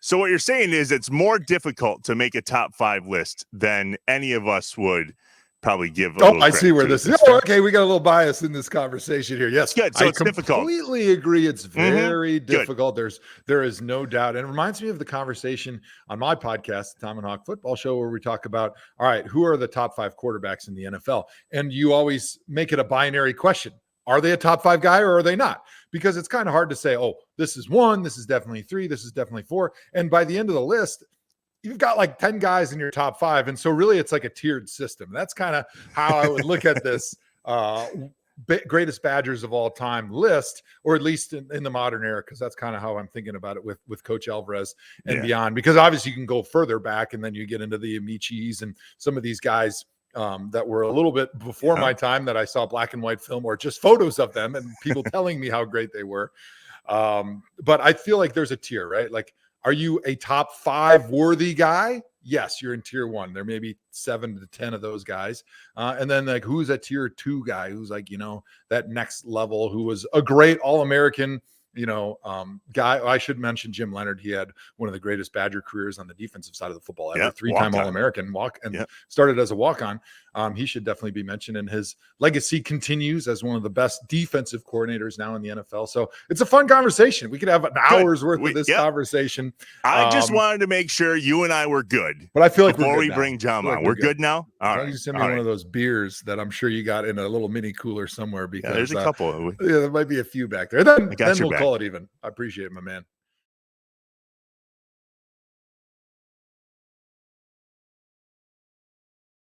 So what you're saying is it's more difficult to make a top 5 list than any of us would probably give. I see where this is. Oh, okay, we got a little bias in this conversation here. Yes, good. So I it's difficult. Completely agree. It's very difficult. There is no doubt, and it reminds me of the conversation on my podcast, the Tom and Hawk Football Show, where we talk about, all right, who are the top 5 quarterbacks in the NFL, and you always make it a binary question. Are they a top 5 guy or are they not? Because it's kind of hard to say, oh, this is 1, this is definitely 3, this is definitely 4. And by the end of the list, you've got like 10 guys in your top 5. And so really it's like a tiered system. That's kind of how I would look at this greatest Badgers of all time list, or at least in the modern era, because that's kind of how I'm thinking about it with Coach Alvarez and beyond. Because obviously you can go further back and then you get into the Amichis and some of these guys that were a little bit before my time, that I saw black and white film or just photos of them and people telling me how great they were. But I feel like there's a tier, right? Like, are you a top 5 worthy guy? Yes, you're in tier 1. There may be 7 to 10 of those guys. And then like, who's a tier 2 guy? Who's like, that next level, who was a great All-American, guy. I should mention Jim Leonard. He had one of the greatest Badger careers on the defensive side of the football ever. 3-time All-American, started as a walk-on. He should definitely be mentioned, and his legacy continues as one of the best defensive coordinators now in the NFL. So it's a fun conversation. We could have an hour's worth of this conversation. I just wanted to make sure you and I were good. But I feel like before we bring John on, we're good now. All right. You send me one of those beers that I'm sure you got in a little mini cooler somewhere, because there's a couple. There might be a few back there. Then we'll call it even. I appreciate it, my man.